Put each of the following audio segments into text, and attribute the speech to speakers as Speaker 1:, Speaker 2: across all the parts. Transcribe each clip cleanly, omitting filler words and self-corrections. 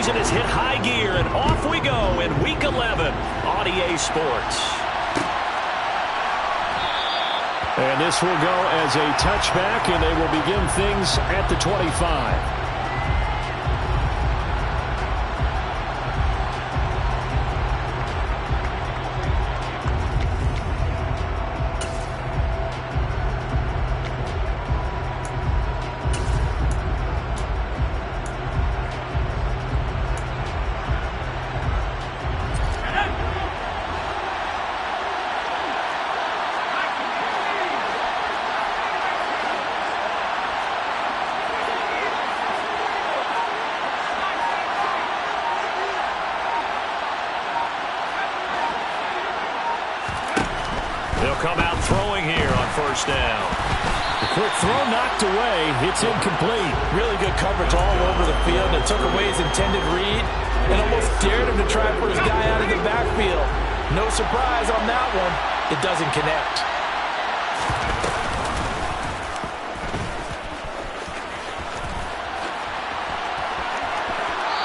Speaker 1: season has hit high gear, and off we go in Week 11 on EA Sports.
Speaker 2: And this will go as a touchback, and they will begin things at the 25.
Speaker 1: They'll come out throwing here on first down.
Speaker 2: The quick throw knocked away. It's incomplete.
Speaker 3: Really good coverage all over the field. It took away his intended read and almost dared him to try for his guy out of the backfield. No surprise on that one. It doesn't connect.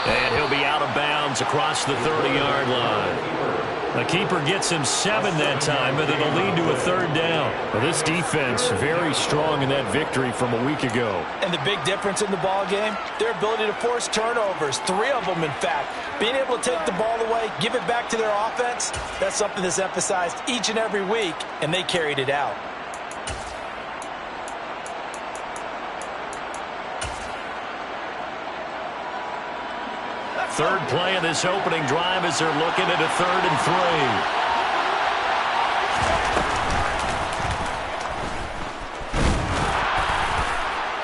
Speaker 1: And he'll be out of bounds across the 30-yard line. The keeper gets him 7 that time, but it'll lead to a third down.
Speaker 2: Well, this defense very strong in that victory from a week ago.
Speaker 3: And the big difference in the ball game, their ability to force turnovers, 3 of them in fact. Being able to take the ball away, give it back to their offense, that's something that's emphasized each and every week, and they carried it out.
Speaker 1: Third play of this opening drive as they're looking at a 3rd and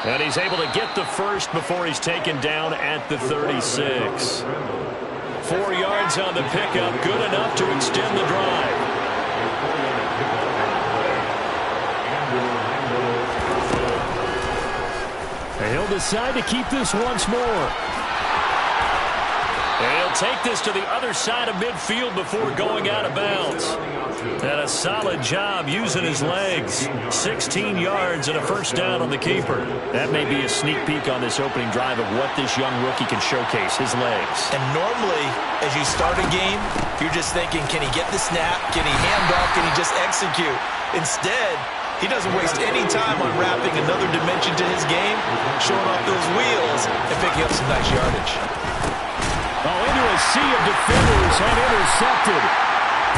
Speaker 1: 3. And he's able to get the first before he's taken down at the 36. 4 yards on the pickup, good enough to extend the drive.
Speaker 2: And he'll decide to keep this once more.
Speaker 1: And he'll take this to the other side of midfield before going out of bounds. And a solid job using his legs. 16 yards and a first down on the keeper.
Speaker 2: That may be a sneak peek on this opening drive of what this young rookie can showcase, his legs.
Speaker 3: And normally, as you start a game, you're just thinking, can he get the snap? Can he hand off? Can he just execute? Instead, he doesn't waste any time on wrapping another dimension to his game, showing off those wheels, and picking up some nice yardage.
Speaker 2: Into a sea of defenders and intercepted.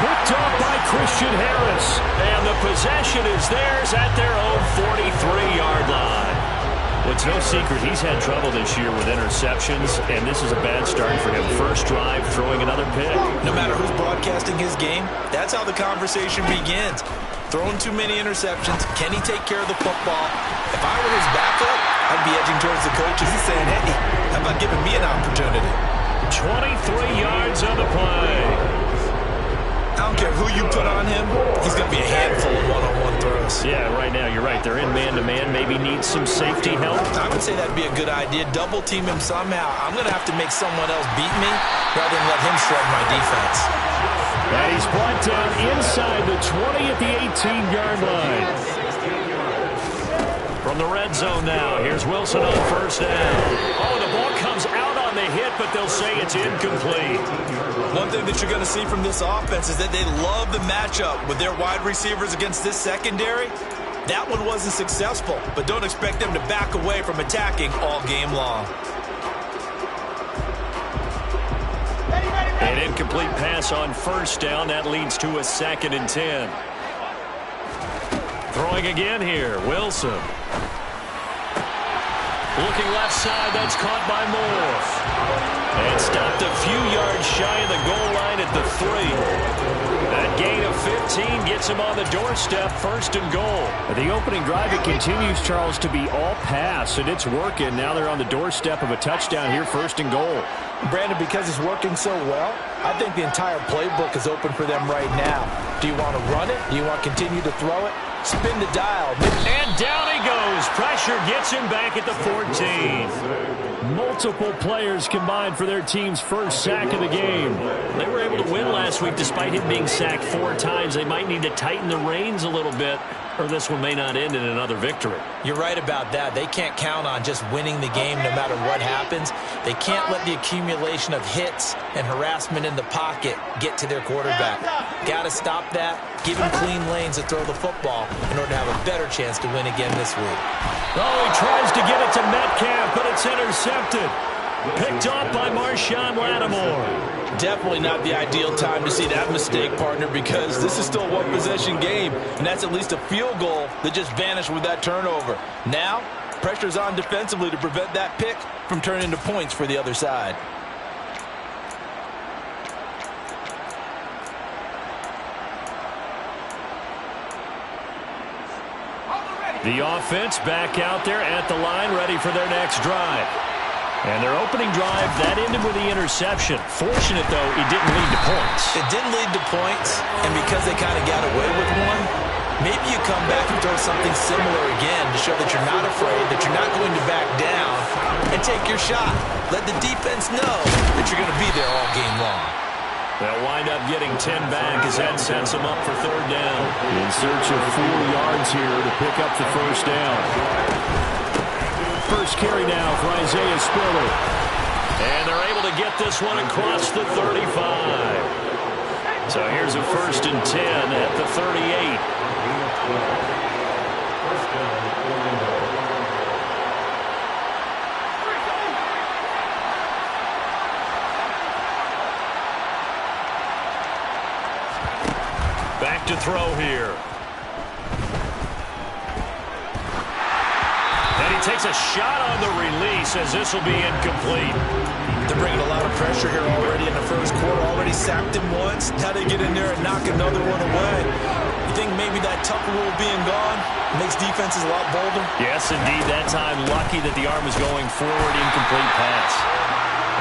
Speaker 2: Picked off by Christian Harris.
Speaker 1: And the possession is theirs at their own 43-yard line.
Speaker 2: Well, it's no secret he's had trouble this year with interceptions, and this is a bad start for him. First drive, throwing another pick.
Speaker 3: No matter who's broadcasting his game, that's how the conversation begins. Throwing too many interceptions. Can he take care of the football? If I were his backup, I'd be edging towards the coaches and saying, hey, how about giving me an opportunity?
Speaker 1: 23 yards on the play.
Speaker 3: I don't care who you put on him, he's going to be a handful of one-on-one throws.
Speaker 2: Yeah, right now, you're right. They're in man-to-man. Maybe needs some safety help.
Speaker 3: I would say that'd be a good idea. Double team him somehow. I'm going to have to make someone else beat me rather than let him shred my defense.
Speaker 2: And he's brought down inside the 20 at the 18-yard line.
Speaker 1: From the red zone now, here's Wilson on first down. Oh, the ball comes out on the hit, but they'll say it's incomplete.
Speaker 3: One thing that you're going to see from this offense is that they love the matchup with their wide receivers against this secondary. That one wasn't successful, but don't expect them to back away from attacking all game long.
Speaker 1: An incomplete pass on first down. That leads to a 2nd and 10. Throwing again here, Wilson. Looking left side, that's caught by Moore. And stopped a few yards shy of the goal line at the 3. That gain of 15 gets him on the doorstep, 1st and goal.
Speaker 2: The opening drive, it continues, Charles, to be all pass, and it's working. Now they're on the doorstep of a touchdown here, 1st and goal.
Speaker 3: Brandon, because it's working so well, I think the entire playbook is open for them right now. Do you want to run it? Do you want to continue to throw it? Spin the dial.
Speaker 1: And down he goes. Pressure gets him back at the 14.
Speaker 2: Multiple players combined for their team's first sack of the game.
Speaker 1: They were able to win last week despite him being sacked 4 times. They might need to tighten the reins a little bit, or this one may not end in another victory.
Speaker 3: You're right about that. They can't count on just winning the game no matter what happens. They can't let the accumulation of hits and harassment in the pocket get to their quarterback. Got to stop that. Give him clean lanes to throw the football in order to have a better chance to win again this week.
Speaker 2: Oh, he tries to get it to Metcalf, but it's intercepted. Picked off by Marshawn Lattimore.
Speaker 4: Definitely not the ideal time to see that mistake, partner, because this is still a one-possession game, and that's at least a field goal that just vanished with that turnover. Now, pressure's on defensively to prevent that pick from turning into points for the other side.
Speaker 2: The offense back out there at the line, ready for their next drive. And their opening drive, that ended with the interception. Fortunate, though, it didn't lead to points.
Speaker 3: It didn't lead to points, and because they kind of got away with one, maybe you come back and throw something similar again to show that you're not afraid, that you're not going to back down, and take your shot. Let the defense know that you're going to be there all game long.
Speaker 2: They'll wind up getting 10 back as that sets them up for 3rd down. In search of 4 yards here to pick up the first down. First carry now for Isaiah Spiller.
Speaker 1: And they're able to get this one across the 35.
Speaker 2: So here's a 1st and 10 at the 38.
Speaker 1: Back to throw here. And he takes a shot on the release as this will be incomplete.
Speaker 3: They're bringing a lot of pressure here already in the first quarter. Already sacked him once. Now they get in there and knock another one away. You think maybe that Tucker rule being gone makes defenses a lot bolder?
Speaker 1: Yes, indeed. That time, lucky that the arm was going forward. Incomplete pass.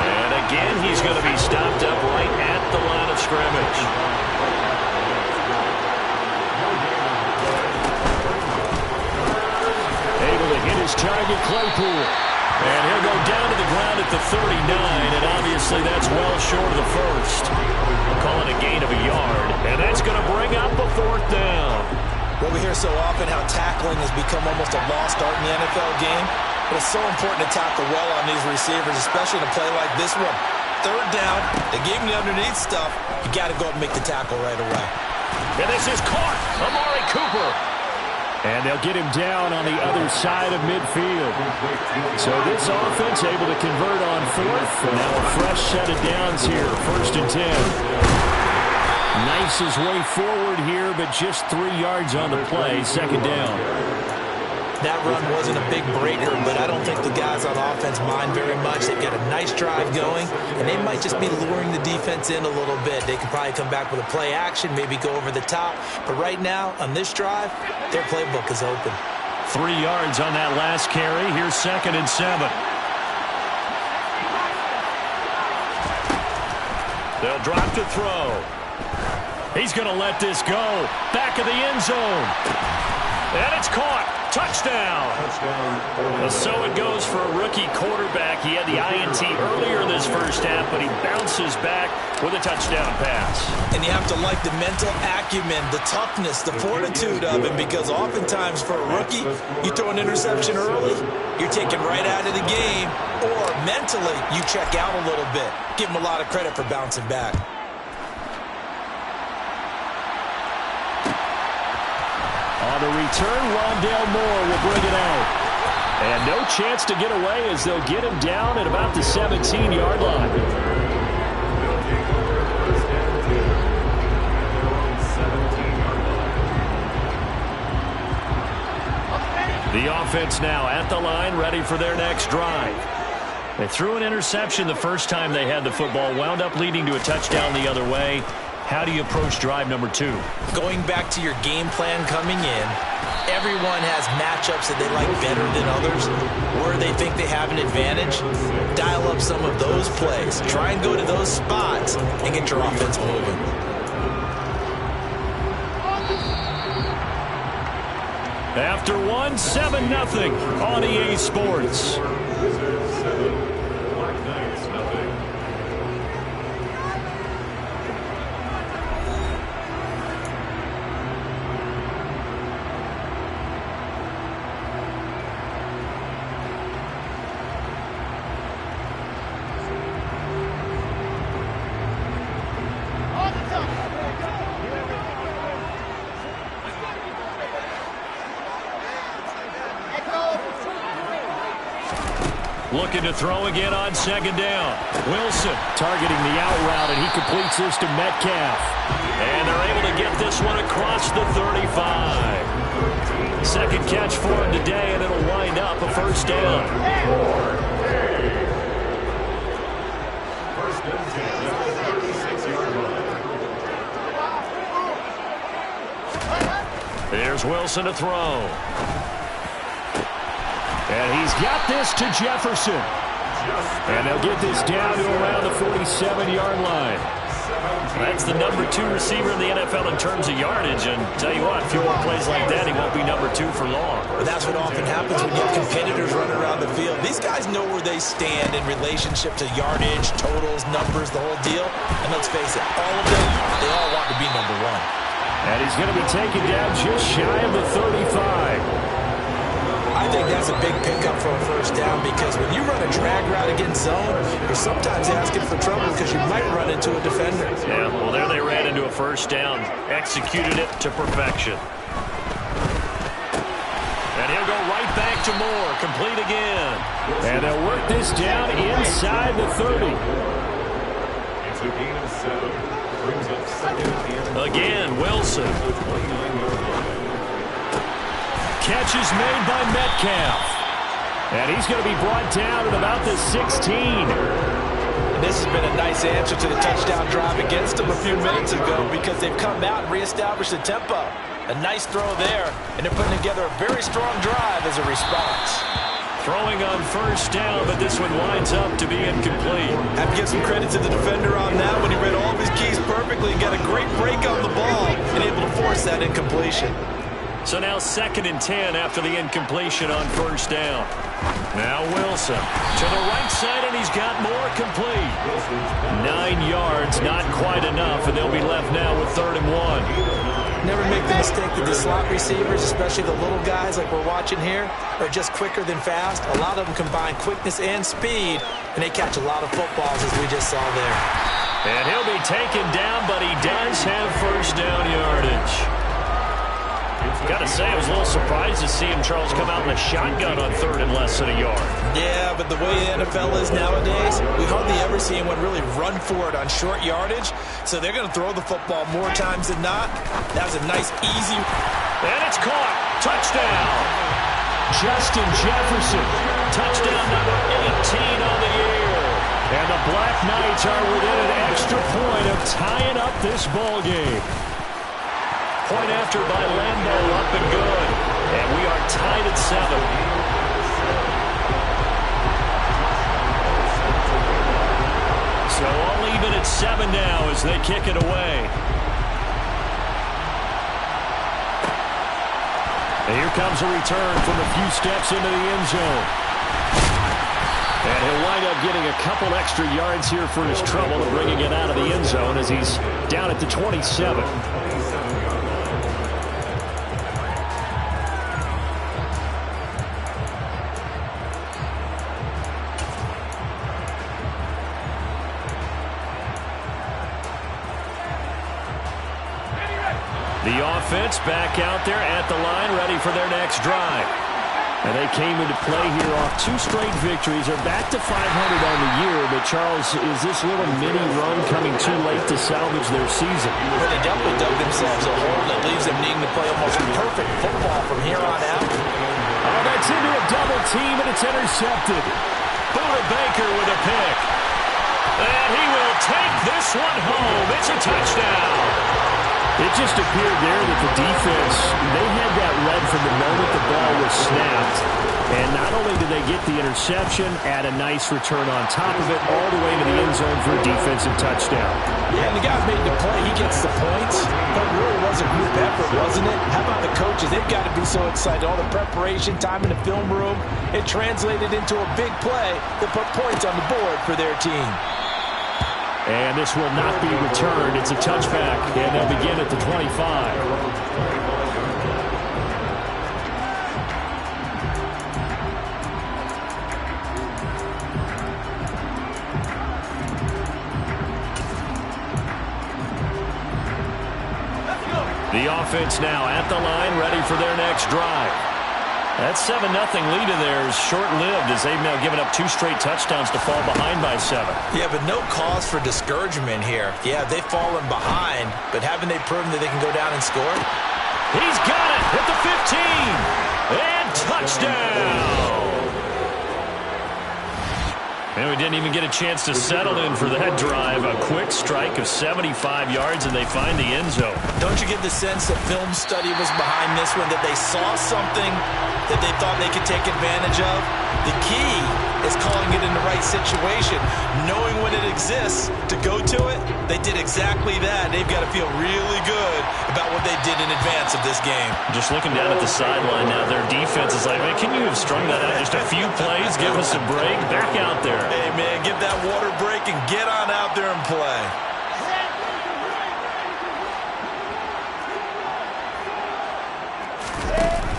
Speaker 1: And again, he's going to be stopped up right at the line of scrimmage.
Speaker 2: Able to hit his target, Claypool. And he'll go down to the ground at the 39, and obviously that's well short of the first.
Speaker 1: We'll call it a gain of a yard, and that's going to bring up a 4th down.
Speaker 3: Well, we hear so often how tackling has become almost a lost art in the NFL game, but it's so important to tackle well on these receivers, especially in a play like this one. 3rd down, they gave him the underneath stuff. You got to go up and make the tackle right away.
Speaker 1: And this is caught. Amari Cooper.
Speaker 2: And they'll get him down on the other side of midfield. So this offense able to convert on 4th. And now a fresh set of downs here. 1st and 10. Knifes his way forward here, but just 3 yards on the play. 2nd down.
Speaker 3: That run wasn't a big breaker, but I don't think the guys on offense mind very much. They've got a nice drive going, and they might just be luring the defense in a little bit. They could probably come back with a play action, maybe go over the top. But right now, on this drive, their playbook is open.
Speaker 2: 3 yards on that last carry. Here's 2nd and 7.
Speaker 1: They'll drop to throw.
Speaker 2: He's going to let this go. Back of the end zone.
Speaker 1: And it's caught. Touchdown. So it goes for a rookie quarterback. He had the INT earlier in this first half, but he bounces back with a touchdown pass.
Speaker 3: And you have to like the mental acumen, the toughness, the fortitude of him, because oftentimes for a rookie, you throw an interception early, you're taken right out of the game, or mentally you check out a little bit. Give him a lot of credit for bouncing back.
Speaker 2: On the return, Rondale Moore will bring it out. And no chance to get away as they'll get him down at about the 17-yard line. The offense now at the line, ready for their next drive. They threw an interception the first time they had the football, wound up leading to a touchdown the other way. How do you approach drive number 2?
Speaker 3: Going back to your game plan coming in, everyone has matchups that they like better than others, where they think they have an advantage. Dial up some of those plays. Try and go to those spots and get your offense moving.
Speaker 2: After one, 7-0 on EA Sports. Looking to throw again on second down. Wilson targeting the out route, and he completes this to Metcalf. And they're able to get this one across the 35. Second catch for him today, and it'll wind up a first down. There's Wilson to throw. And he's got this to Jefferson. And they'll get this down to around the 47-yard line. That's the number 2 receiver in the NFL in terms of yardage. And tell you what, a few more plays like that, he won't be number 2 for long.
Speaker 3: But that's what often happens when you have competitors running around the field. These guys know where they stand in relationship to yardage, totals, numbers, the whole deal. And let's face it, all of them, they all want to be number 1.
Speaker 2: And he's going to be taken down just shy of the 35.
Speaker 3: I think that's a big pickup for a first down because when you run a drag route against zone, you're sometimes asking for trouble because you might run into a defender.
Speaker 2: Yeah, well, there they ran into a first down, executed it to perfection. And he'll go right back to Moore, complete again. And they'll work this down inside the 30.
Speaker 5: It's a gain of 7. Brings up second and
Speaker 2: again, Wilson. Catch is made by Metcalf. And he's going to be brought down at about the 16.
Speaker 3: And this has been a nice answer to the touchdown drive against them a few minutes ago because they've come out and reestablished the tempo. A nice throw there, and they're putting together a very strong drive as a response.
Speaker 2: Throwing on first down, but this one winds up to be incomplete.
Speaker 3: Have to give some credit to the defender on that when he read all of his keys perfectly and got a great break on the ball and able to force that incompletion.
Speaker 2: So now 2nd and 10 after the incompletion on first down. Now Wilson to the right side, and he's got more complete. 9 yards, not quite enough, and they'll be left now with 3rd and 1.
Speaker 3: Never make the mistake that the slot receivers, especially the little guys like we're watching here, are just quicker than fast. A lot of them combine quickness and speed, and they catch a lot of footballs as we just saw there.
Speaker 2: And he'll be taken down, but he does have first down yardage. Got to say, I was a little surprised to see him, Charles, come out in a shotgun on 3rd and less than a yard.
Speaker 3: Yeah, but the way the NFL is nowadays, we hardly ever see anyone really run for it on short yardage. So they're going to throw the football more times than not. That was a nice, easy.
Speaker 2: And it's caught. Touchdown. Justin Jefferson. Touchdown number 18 on the year. And the Black Knights are within an extra point of tying up this ball game. Point after by Lambeau, up and good. And we are tied at 7. So all even at 7 now as they kick it away. And here comes a return from a few steps into the end zone. And he'll wind up getting a couple extra yards here for his trouble and bringing it out of the end zone as he's down at the 27. The offense back out there at the line, ready for their next drive. And they came into play here off 2 straight victories. They're back to 500 on the year. But, Charles, is this little mini run coming too late to salvage their season?
Speaker 3: Well, they definitely dug themselves a hole that leaves them needing to play almost perfect football from here on out.
Speaker 2: Oh, that's into a double team, and it's intercepted. Buda Baker with a pick. And he will take this one home. It's a touchdown. It just appeared there that the defense, they had that read from the moment the ball was snapped. And not only did they get the interception, add a nice return on top of it, all the way to the end zone for a defensive touchdown.
Speaker 4: Yeah, and the guy made the play. He gets the points. But it really was a group effort, wasn't it? How about the coaches? They've got to be so excited. All the preparation, time in the film room, it translated into a big play that put points on the board for their team.
Speaker 2: And this will not be returned. It's a touchback, and they'll begin at the 25. The offense now at the line, ready for their next drive. That 7-0 lead of theirs short-lived as they've now given up 2 straight touchdowns to fall behind by 7.
Speaker 3: Yeah, but no cause for discouragement here. Yeah, they've fallen behind, but haven't they proven that they can go down and score?
Speaker 2: He's got it at the 15. And touchdown. And we didn't even get a chance to settle in for that drive. A quick strike of 75 yards, and they find the end zone.
Speaker 3: Don't you get the sense that film study was behind this one, that they saw something that they thought they could take advantage of? The key is calling it in the right situation, knowing when it exists to go to it. They did exactly that. They've got to feel really good about what they did in advance of this game.
Speaker 2: Just looking down at the sideline now, their defense is like, man, can you have strung that out just a few plays? Give us a break. Back out there.
Speaker 3: Hey, man, give that water break and get on out there and play.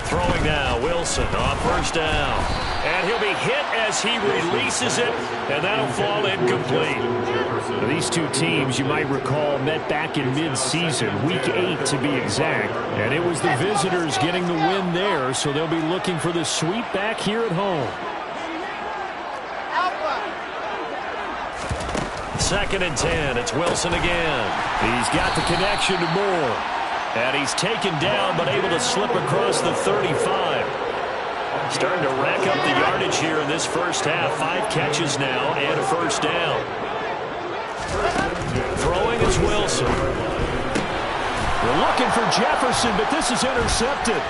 Speaker 2: Throwing now, Wilson on first down. And he'll be hit as he releases it, and that'll fall incomplete. Now, these two teams, you might recall, met back in mid-season, Week 8 to be exact. And it was the visitors getting the win there, so they'll be looking for the sweep back here at home. 2nd and 10, it's Wilson again. He's got the connection to Moore. And he's taken down, but able to slip across the 35. Starting to rack up the yardage here in this first half. 5 catches now and a first down. Throwing is Wilson. We're looking for Jefferson, but this is intercepted.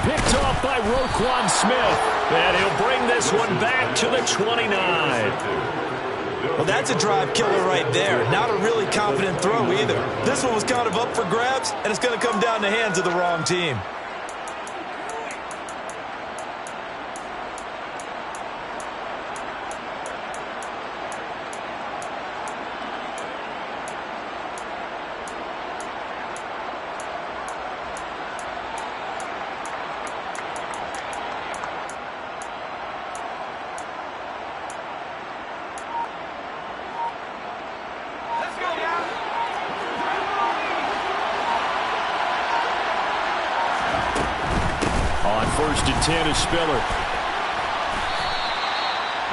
Speaker 2: Picked off by Roquan Smith. And he'll bring this one back to the 29.
Speaker 3: Well, that's a drive killer right there. Not a really confident throw either. This one was kind of up for grabs, and it's going to come down the hands of the wrong team.
Speaker 2: First and 10 is Spiller.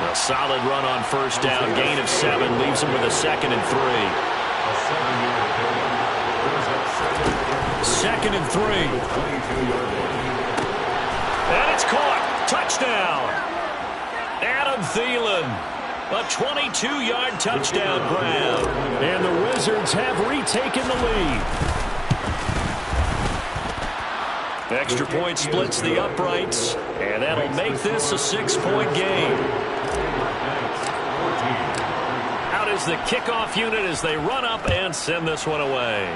Speaker 2: A solid run on first down. Gain of 7 leaves him with a 2nd and 3. 2nd and 3. And it's caught. Touchdown. Adam Thielen. A 22-yard touchdown grab. And the Wizards have retaken the lead. Extra point splits the uprights, and that'll make this a 6-point game. Out is the kickoff unit as they run up and send this one away.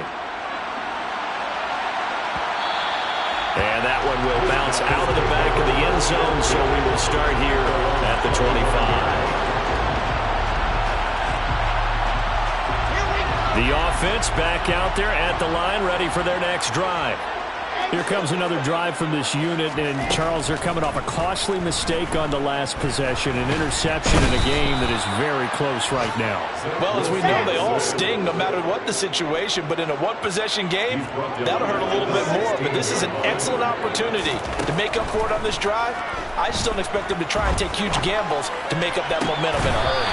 Speaker 2: And that one will bounce out of the back of the end zone, so we will start here at the 25. The offense back out there at the line, ready for their next drive. Here comes another drive from this unit, and Charles, they're coming off a costly mistake on the last possession, an interception in a game that is very close right now.
Speaker 4: Well, as we know, they all sting no matter what the situation, but in a one-possession game, that'll hurt a little bit more. But this is an excellent opportunity to make up for it on this drive. I just don't expect them to try and take huge gambles to make up that momentum in a hurry.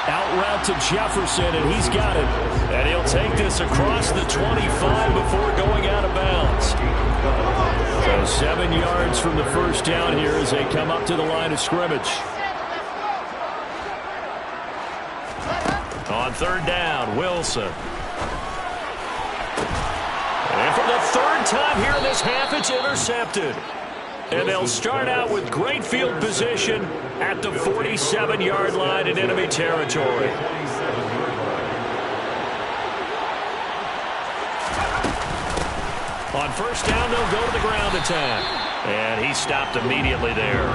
Speaker 2: Out route to Jefferson, and he's got it. And he'll take this across the 25 before going out of bounds. So 7 yards from the first down here as they come up to the line of scrimmage. On 3rd down, Wilson. And for the third time here in this half, it's intercepted. And they'll start out with great field position at the 47-yard line in enemy territory. On first down, they'll go to the ground attack. And he stopped immediately there.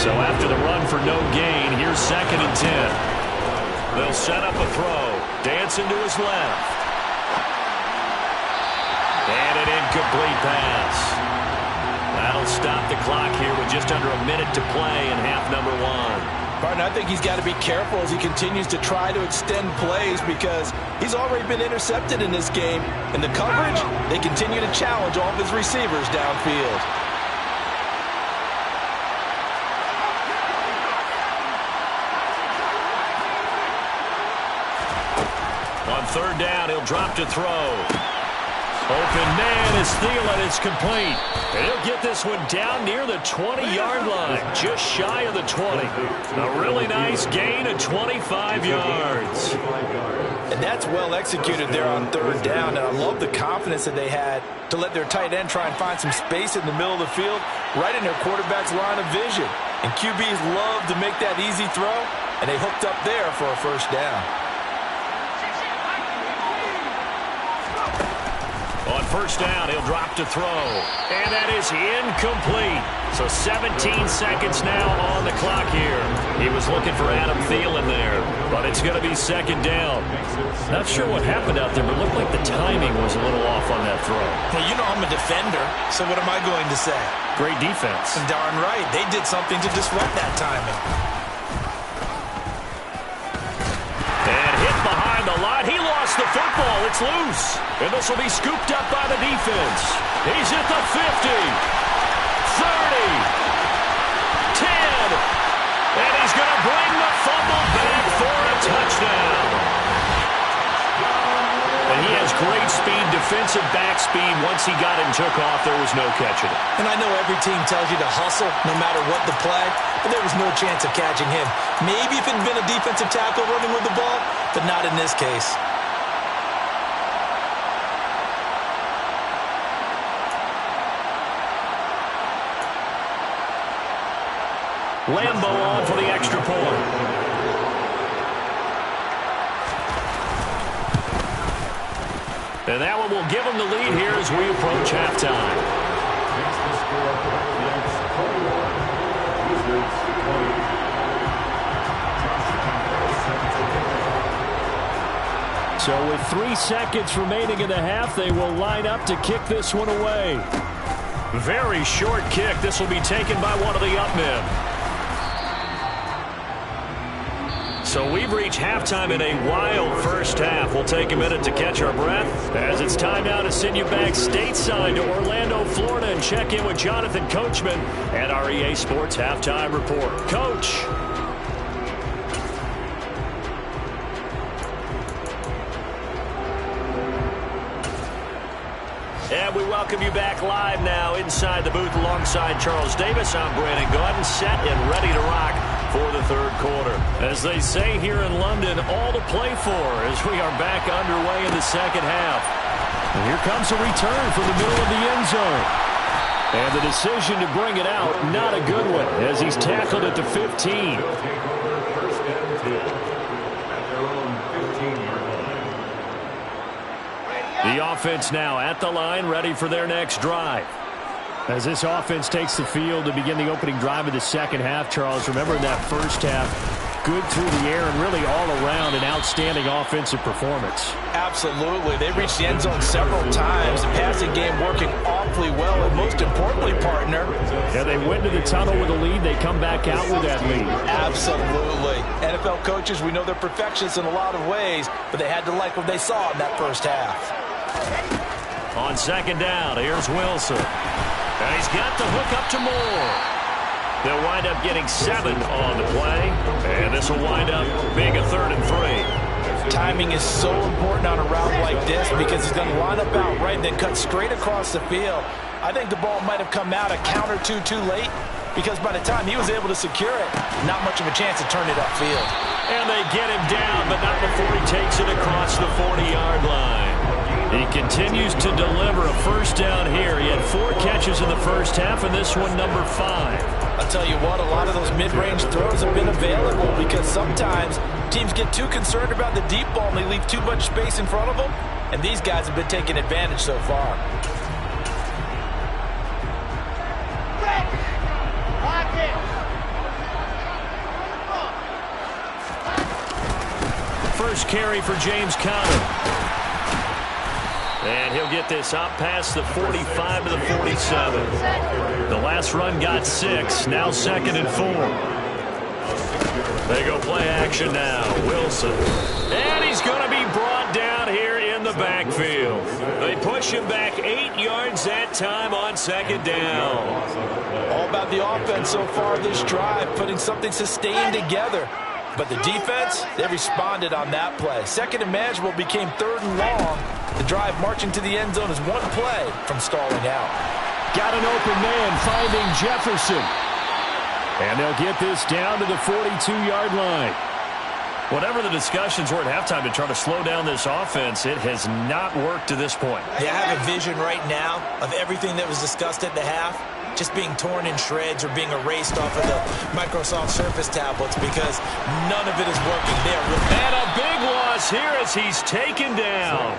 Speaker 2: So after the run for no gain, here's 2nd and 10. They'll set up a throw. Dancing to his left. And an incomplete pass. That'll stop the clock here with just under a minute to play in half number 1.
Speaker 4: Partner, I think he's got to be careful as he continues to try to extend plays because he's already been intercepted in this game. And the coverage, they continue to challenge all of his receivers downfield.
Speaker 2: On third down, he'll drop to throw. Open man is Thielen. It's complete. And he'll get this one down near the 20-yard line, just shy of the 20. A really nice gain of 25 yards.
Speaker 4: And that's well executed there on third down. And I love the confidence that they had to let their tight end try and find some space in the middle of the field, right in their quarterback's line of vision. And QBs love to make that easy throw, and they hooked up there for a first down.
Speaker 2: On first down, he'll drop to throw. And that is incomplete. So 17 seconds now on the clock here. He was looking for Adam Thielen there, but it's going to be 2nd down. Not sure what happened out there, but it looked like the timing was a little off on that throw.
Speaker 4: Well, you know I'm a defender, so what am I going to say?
Speaker 2: Great defense.
Speaker 4: Darn right. They did something to disrupt that timing.
Speaker 2: And hit behind the line. He lost the football. It's loose. And this will be scooped up by the defense. He's at the 50, 30, 10. And he's going to bring the fumble back for a touchdown. And he has great speed, defensive back speed. Once he got it and took off, there was no catching it.
Speaker 4: And I know every team tells you to hustle no matter what the play, but there was no chance of catching him. Maybe if it had been a defensive tackle running with the ball, but not in this case.
Speaker 2: Lambo on for the extra point. And that one will give them the lead here as we approach halftime. So with 3 seconds remaining in the half, they will line up to kick this one away. Very short kick. This will be taken by one of the up men. So we've reached halftime in a wild first half. We'll take a minute to catch our breath as it's time now to send you back stateside to Orlando, Florida, and check in with Jonathan Coachman at our EA Sports Halftime Report. Coach. And we welcome you back live now inside the booth alongside Charles Davis. I'm Brandon Gaudin, set and ready to rock for the third quarter. As they say here in London, all to play for as we are back underway in the second half. And here comes a return from the middle of the end zone. And the decision to bring it out, not a good one, as he's tackled at the 15. The offense now at the line, ready for their next drive. As this offense takes the field to begin the opening drive of the second half, Charles, remember in that first half, good through the air and really all around an outstanding offensive performance.
Speaker 4: Absolutely. They reached the end zone several times. The passing game working awfully well, and most importantly, partner.
Speaker 2: Yeah, they went to the tunnel with a lead. They come back out with that lead.
Speaker 4: Absolutely. NFL coaches, we know they're perfectionists in a lot of ways, but they had to like what they saw in that first half.
Speaker 2: On second down, here's Wilson. And he's got the hook up to Moore. They'll wind up getting 7 on the play. And this will wind up being a 3rd and 3.
Speaker 4: Timing is so important on a route like this because he's going to line up out right and then cut straight across the field. I think the ball might have come out a count or two too late because by the time he was able to secure it, not much of a chance to turn it upfield.
Speaker 2: And they get him down, but not before he takes it across the 40-yard line. He continues to deliver a first down here. He had 4 catches in the first half, and this one number 5.
Speaker 4: I'll tell you what, a lot of those mid-range throws have been available because sometimes teams get too concerned about the deep ball and they leave too much space in front of them, and these guys have been taking advantage so far.
Speaker 2: First carry for James Conner. And he'll get this out past the 45 to the 47. The last run got 6. Now 2nd and 4. They go play action now. Wilson. And he's going to be brought down here in the backfield. They push him back 8 yards that time on 2nd down.
Speaker 4: All about the offense so far this drive, putting something sustained together. But the defense, they responded on that play. 2nd and manageable became 3rd and long. The drive marching to the end zone is 1 play from stalling out.
Speaker 2: Got an open man finding Jefferson. And they'll get this down to the 42-yard line. Whatever the discussions were at halftime to try to slow down this offense, it has not worked to this point.
Speaker 3: Yeah, I have a vision right now of everything that was discussed at the half just being torn in shreds or being erased off of the Microsoft Surface tablets because none of it is working there.
Speaker 2: And a big loss here as he's taken down.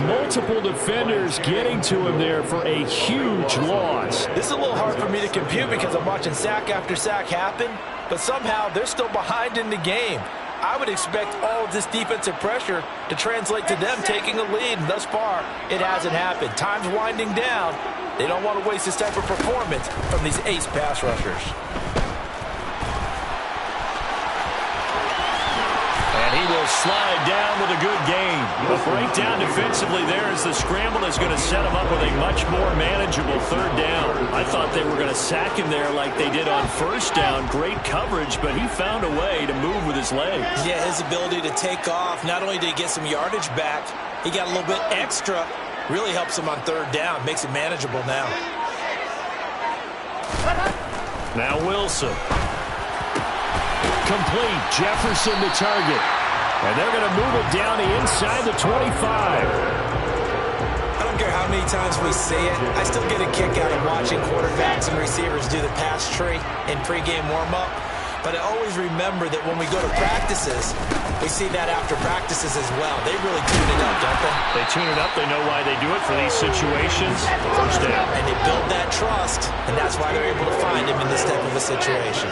Speaker 2: Multiple defenders getting to him there for a huge loss.
Speaker 4: This is a little hard for me to compute because I'm watching sack after sack happen, but somehow they're still behind in the game. I would expect all of this defensive pressure to translate to them taking a lead, and thus far, it hasn't happened. Time's winding down. They don't want to waste this type of performance from these ace pass rushers.
Speaker 2: And he will slide down with a good gain. A breakdown defensively there as the scramble is going to set him up with a much more manageable 3rd down. I thought they were going to sack him there like they did on 1st down. Great coverage, but he found a way to move with his legs.
Speaker 3: Yeah, his ability to take off, not only did he get some yardage back, he got a little bit extra. Really helps him on 3rd down, makes it manageable now.
Speaker 2: Now Wilson. Complete. Jefferson the target. And they're going to move it down to inside the 25.
Speaker 3: I don't care how many times we see it. I still get a kick out of watching quarterbacks and receivers do the pass tree in pregame warm-up. But I always remember that when we go to practices, we see that after practices as well. They really tune it up, don't they?
Speaker 2: They tune it up. They know why they do it for these situations. First down.
Speaker 3: And they build that trust, and that's why they're able to find him in this type of a situation.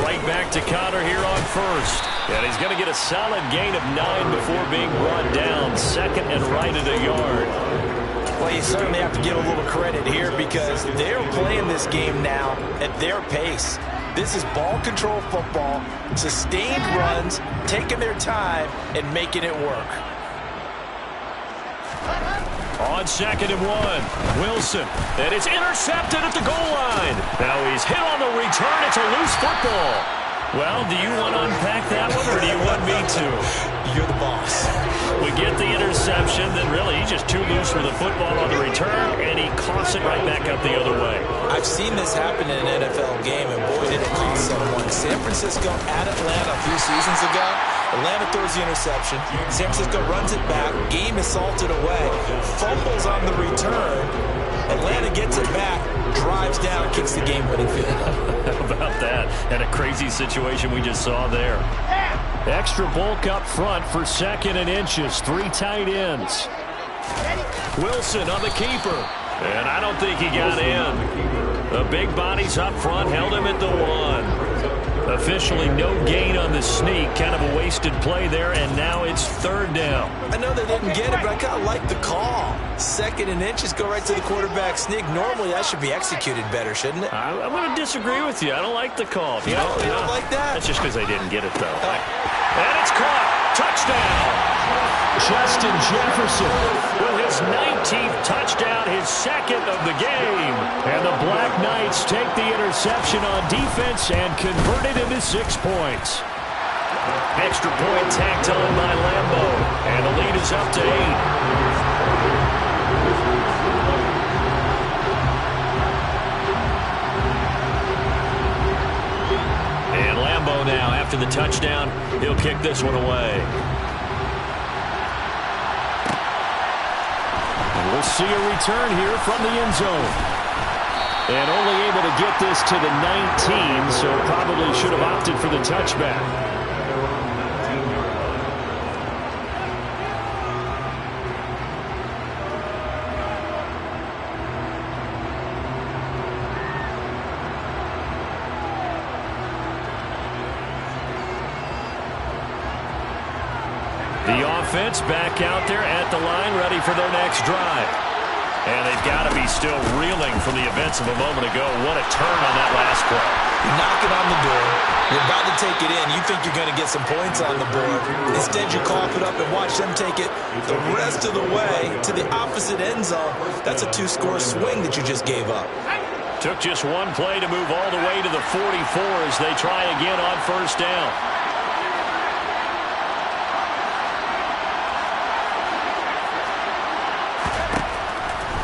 Speaker 2: Right back to Conner here on 1st. And he's going to get a solid gain of 9 before being brought down. 2nd and right at a yard.
Speaker 4: Well, you certainly have to give a little credit here because they're playing this game now at their pace. This is ball control football, sustained runs, taking their time, and making it work.
Speaker 2: On 2nd and 1, Wilson. And it's intercepted at the goal line. Now he's hit on the return. It's a loose football. Well, do you want to unpack that one, or do you want me to?
Speaker 3: You're the boss.
Speaker 2: We get the interception, then really he's just too loose with the football on the return, and he coughs it right back up the other way.
Speaker 3: I've seen this happen in an NFL game, and boy, did it cost someone. San Francisco at Atlanta a few seasons ago. Atlanta throws the interception. San Francisco runs it back. Game is salted away. Fumbles on the return. Atlanta gets it back, drives down, kicks the game-winning field goal.
Speaker 2: How about that? And a crazy situation we just saw there. Extra bulk up front for 2nd and inches. 3 tight ends. Wilson on the keeper. And I don't think he got in. The big bodies up front held him at the 1. Officially no gain on the sneak. Kind of a wasted play there, and now it's 3rd down.
Speaker 3: I know they didn't get it, but I kind of like the call. 2nd and inches, go right to the quarterback sneak. Normally, that should be executed better, shouldn't it?
Speaker 2: I'm going to disagree with you. I don't like the call.
Speaker 3: You don't like that?
Speaker 2: That's just because they didn't get it, though. And it's caught. Touchdown. Justin Jefferson with his 19th touchdown, his 2nd of the game. And the Black Knights take the interception on defense and convert it into 6 points. Extra point tacked on by Lambo. And the lead is up to 8. Now, after the touchdown, he'll kick this one away. We'll see a return here from the end zone. And only able to get this to the 19, so probably should have opted for the touchback. The offense back out there at the line, ready for their next drive. And they've got to be still reeling from the events of a moment ago. What a turn on that last play.
Speaker 3: You're knocking on the door. You're about to take it in. You think you're going to get some points on the board. Instead, you cough it up and watch them take it the rest of the way to the opposite end zone. That's a 2-score swing that you just gave up.
Speaker 2: Took just one play to move all the way to the 44 as they try again on first down.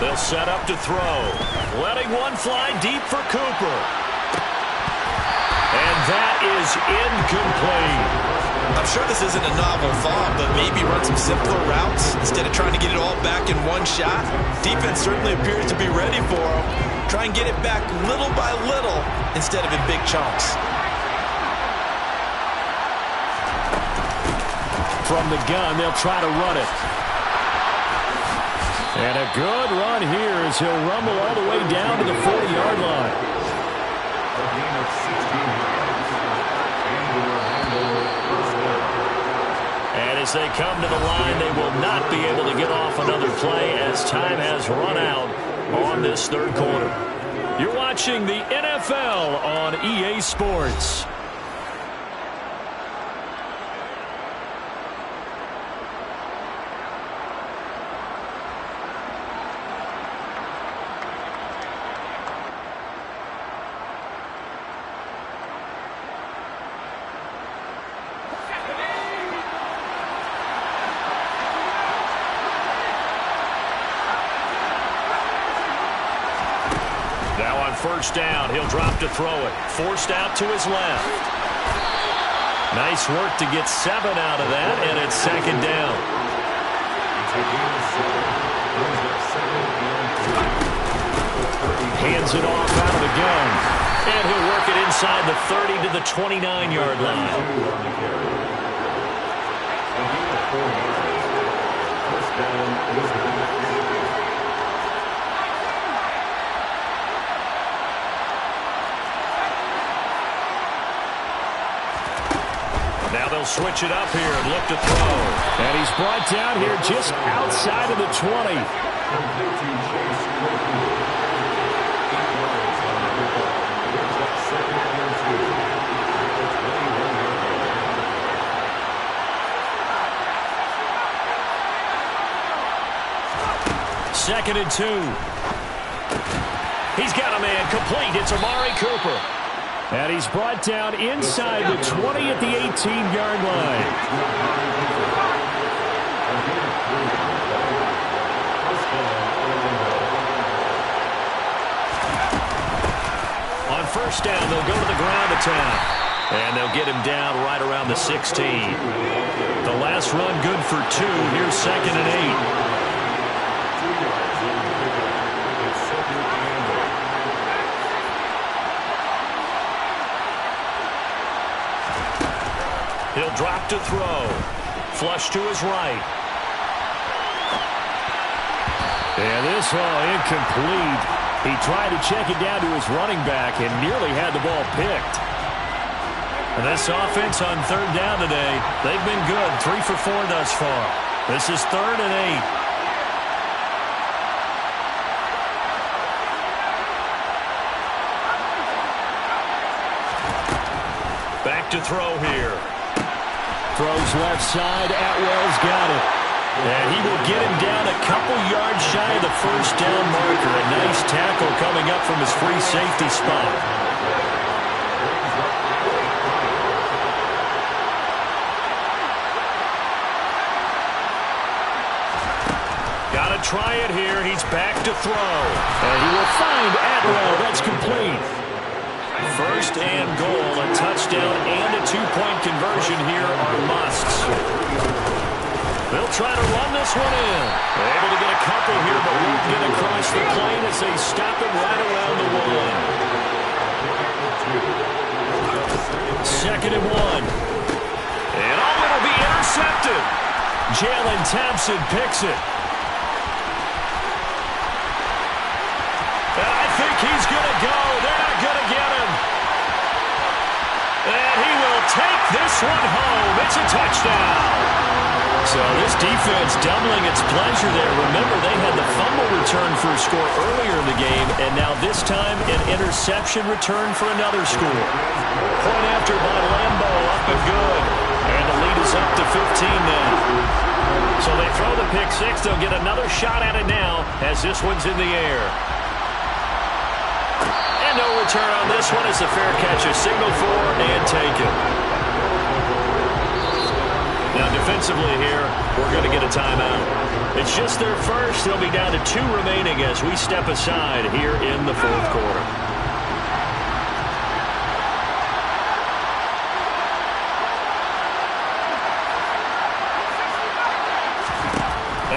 Speaker 2: They'll set up to throw. Letting one fly deep for Cooper. And that is incomplete.
Speaker 3: I'm sure this isn't a novel thought, but maybe run some simpler routes instead of trying to get it all back in one shot. Defense certainly appears to be ready for him. Try and get it back little by little instead of in big chunks.
Speaker 2: From the gun, they'll try to run it. And a good run here as he'll rumble all the way down to the 40-yard line. And as they come to the line, they will not be able to get off another play as time has run out on this third quarter. You're watching the NFL on EA Sports. First down, he'll drop to throw it. Forced out to his left. Nice work to get 7 out of that, and it's second down. Hands it off out of the gun. And he'll work it inside the 30 to the 29-yard line. Now they'll switch it up here and look to throw. And he's brought down here just outside of the 20. Second and 2. He's got a man complete. It's Amari Cooper. And he's brought down inside the 20 at the 18-yard line. On first down, they'll go to the ground attack. And they'll get him down right around the 16. The last run good for 2. Here's second and 8. He'll drop to throw. Flush to his right. And this ball incomplete. He tried to check it down to his running back and nearly had the ball picked. And this offense on third down today, they've been good. 3 for 4 thus far. This is third and 8. Back to throw here. Throws left side. Atwell's got it. And he will get him down a couple yards shy of the first down marker. A nice tackle coming up from his free safety spot. Got to try it here. He's back to throw. And he will find Atwell. That's complete. First and goal, a touchdown and a 2-point conversion here are musts. They'll try to run this one in. They're able to get a couple here, but won't get across the plane as they stop it right around the one. 2nd and 1. And it'll be intercepted. Jalen Thompson picks it. And I think he's going to go. They're not going to get him. And he will take this one home. It's a touchdown. So this defense doubling its pleasure there. Remember, they had the fumble return for a score earlier in the game, and now this time an interception return for another score. Point after by Lambo, up and good. And the lead is up to 15 now. So they throw the pick six. They'll get another shot at it now as this one's in the air. And no return on this one as the fair catch is signaled for and taken. Now defensively here, we're going to get a timeout. It's just their first. They'll be down to 2 remaining as we step aside here in the 4th quarter.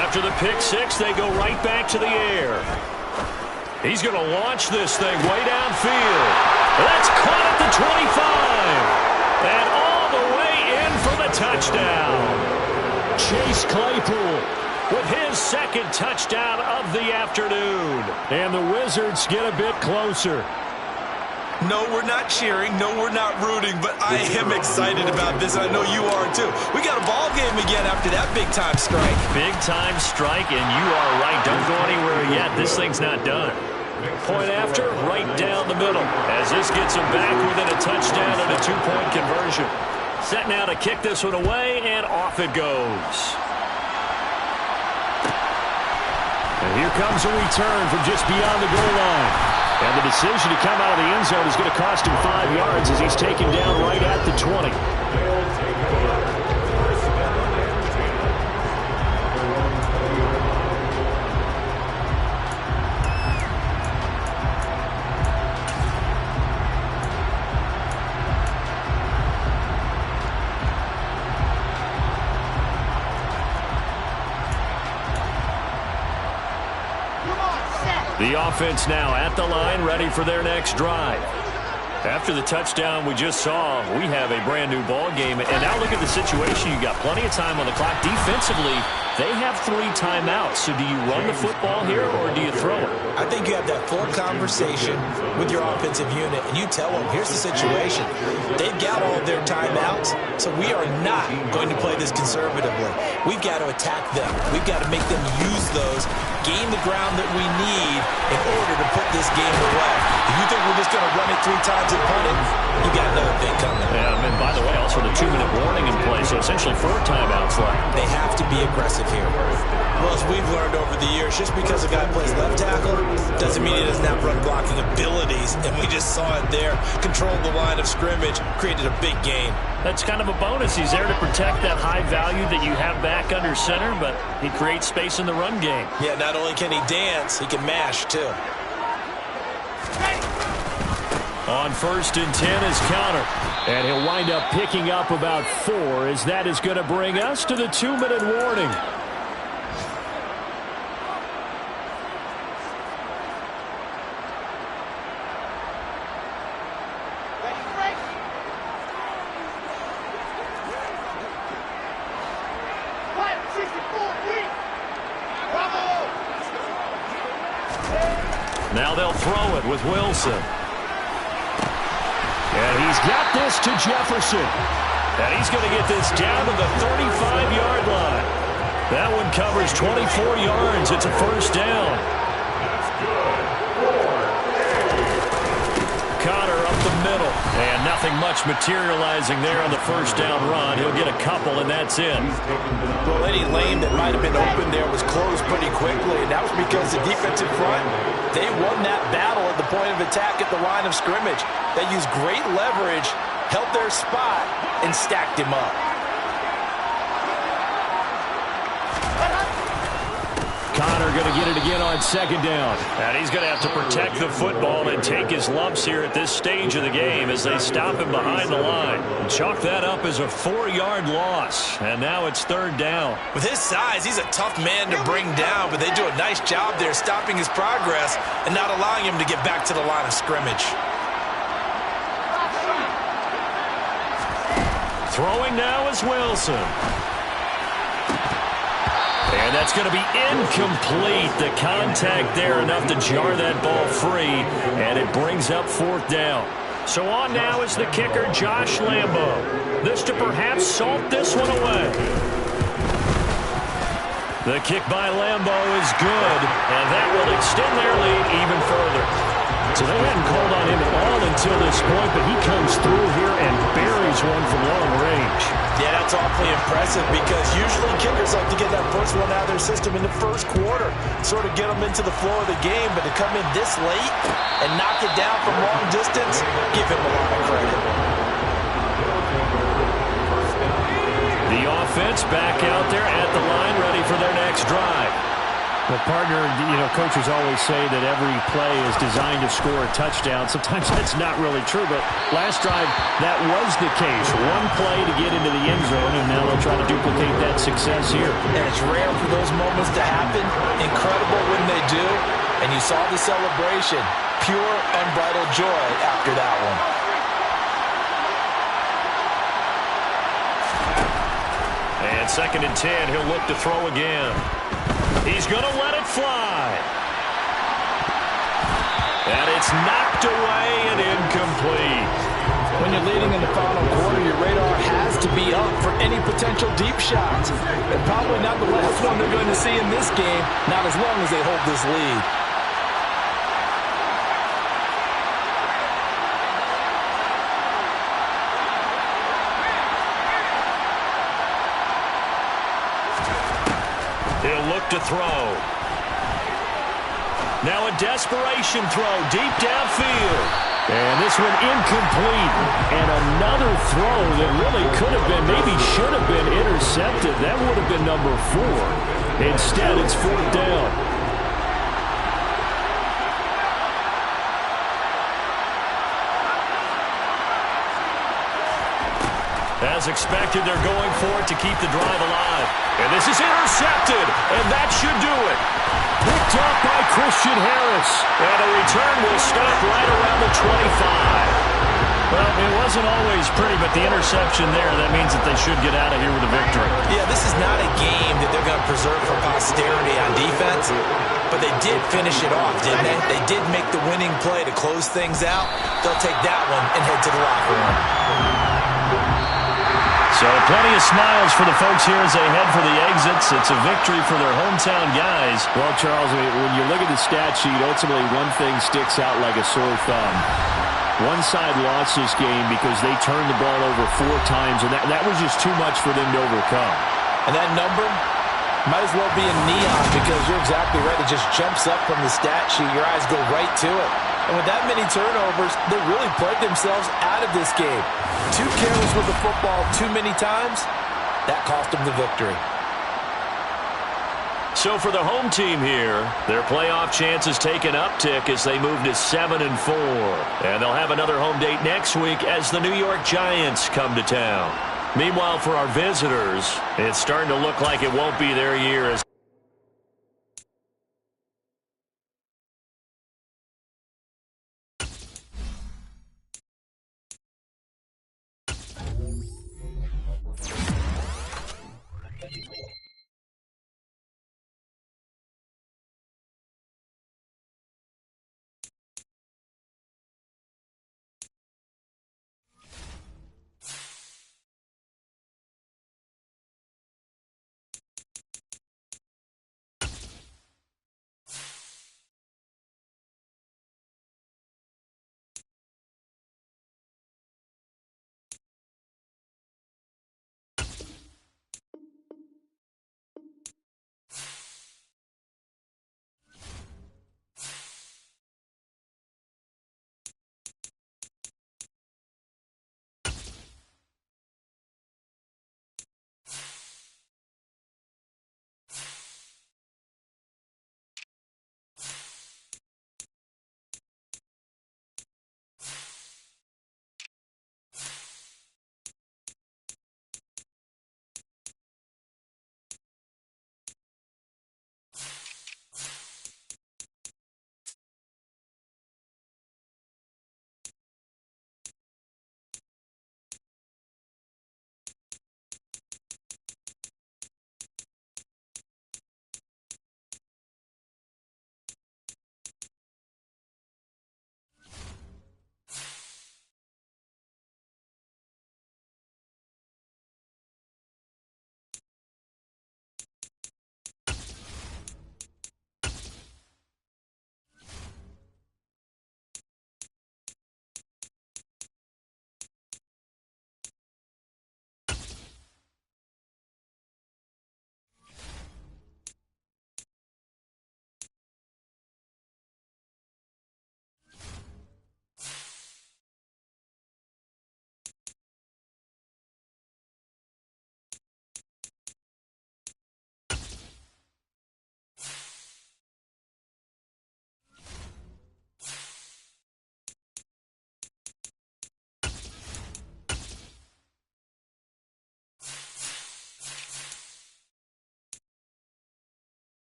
Speaker 2: After the pick six, they go right back to the air. He's going to launch this thing way downfield. That's caught at the 25. And all the way in for the touchdown. Chase Claypool with his 2nd touchdown of the afternoon. And the Wizards get a bit closer.
Speaker 3: No, we're not cheering. No, we're not rooting. But I am excited about this. I know you are, too. We got a ball game again after that big-time strike.
Speaker 2: Big-time strike, and you are right. Don't go anywhere yet. This thing's not done. Point after, right down the middle. As this gets him back within a touchdown and a 2-point conversion. Set now to kick this one away, and off it goes. And here comes a return from just beyond the goal line. And the decision to come out of the end zone is going to cost him 5 yards as he's taken down right at the 20. The offense now at the line, ready for their next drive. After the touchdown we just saw, we have a brand-new ball game. And now look at the situation. You got plenty of time on the clock. Defensively, they have 3 timeouts. So do you run the football here or do you throw it?
Speaker 3: I think you have that full conversation with your offensive unit, and you tell them, here's the situation. They've got all of their timeouts, so we are not going to play this conservatively. We've got to attack them. We've got to make them use those, gain the ground that we need in order to put this game away. If you think we're just going to run it 3 times and punt it, you got another thing coming.
Speaker 2: Yeah, and by the way, also the 2-minute warning in place, so essentially 4 timeouts left.
Speaker 3: They have to be aggressive here. Well, as we've learned over the years, just because a guy plays left tackle doesn't mean he doesn't have run blocking abilities, and we just saw it there. Controlled the line of scrimmage, created a big gain.
Speaker 2: That's kind of a bonus. He's there to protect that high value that you have back under center, but he creates space in the run game.
Speaker 3: Yeah, not only can he dance, he can mash, too.
Speaker 2: On 1st and 10 is Connor. And he'll wind up picking up about 4 as that is going to bring us to the 2-minute warning. Now they'll throw it with Wilson. And he's got this to Jefferson. And he's going to get this down to the 35-yard line. That one covers 24 yards. It's a 1st down. Connor up the middle. And nothing much materializing there on the 1st down run. He'll get a couple, and that's it.
Speaker 4: Well, any lane that might have been open there was closed pretty quickly, and that was because the defensive front, they won that battle at the point of attack at the line of scrimmage. They used great leverage, held their spot, and stacked him up.
Speaker 2: Connor going to get it again on second down.
Speaker 1: And he's going to have to protect the football and take his lumps here at this stage of the game as they stop him behind the line. And chalk that up as a 4-yard loss. And now it's third down.
Speaker 3: With his size, he's a tough man to bring down, but they do a nice job there stopping his progress and not allowing him to get back to the line of scrimmage.
Speaker 1: Throwing now is Wilson. And that's going to be incomplete. The contact there enough to jar that ball free, and it brings up fourth down. So on now is the kicker, Josh Lambo. This to perhaps salt this one away. The kick by Lambo is good, and that will extend their lead even further. So they hadn't called on him at all until this point, but he comes through here and buries one from long range.
Speaker 3: Yeah, that's awfully impressive because usually kickers like to get that first one out of their system in the first quarter, sort of get them into the flow of the game, but to come in this late and knock it down from long distance, give him a lot of credit.
Speaker 1: The offense back out there at the line, ready for their next drive.
Speaker 2: Well, partner, coaches always say that every play is designed to score a touchdown. Sometimes that's not really true, but last drive, that was the case. One play to get into the end zone, and now they'll try to duplicate that success here.
Speaker 3: And it's rare for those moments to happen. Incredible when they do. And you saw the celebration. Pure, unbridled joy after that one.
Speaker 1: And 2nd and 10, he'll look to throw again. He's going to let it fly. And it's knocked away and incomplete.
Speaker 4: When you're leading in the final quarter, your radar has to be up for any potential deep shots. And probably not the last one they're going to see in this game, not as long as they hold this lead.
Speaker 1: He'll look to throw. Now a desperation throw deep downfield.
Speaker 2: And this one incomplete. And another throw that really could have been, maybe should have been intercepted. That would have been number 4. Instead, it's fourth down.
Speaker 1: As expected, they're going for it to keep the drive alive. And this is intercepted, and that should do it.
Speaker 2: Picked up by Christian Harris.
Speaker 1: And a return will stop right around the 25. Well, it wasn't always pretty, but the interception there, that means that they should get out of here with a victory.
Speaker 3: Yeah, this is not a game that they're going to preserve for posterity on defense, but they did finish it off, didn't they? They did make the winning play to close things out. They'll take that one and head to the locker room.
Speaker 1: So plenty of smiles for the folks here as they head for the exits. It's a victory for their hometown guys.
Speaker 2: Well, Charles, when you look at the stat sheet, ultimately one thing sticks out like a sore thumb. One side lost this game because they turned the ball over 4 times, and that was just too much for them to overcome.
Speaker 4: And that number might as well be in neon because you're exactly right. It just jumps up from the stat sheet. Your eyes go right to it. And with that many turnovers, they really played themselves out of this game. Too careless with the football too many times. That cost them the victory.
Speaker 1: So for the home team here, their playoff chances take an uptick as they move to 7-4. And they'll have another home date next week as the New York Giants come to town. Meanwhile, for our visitors, it's starting to look like it won't be their year as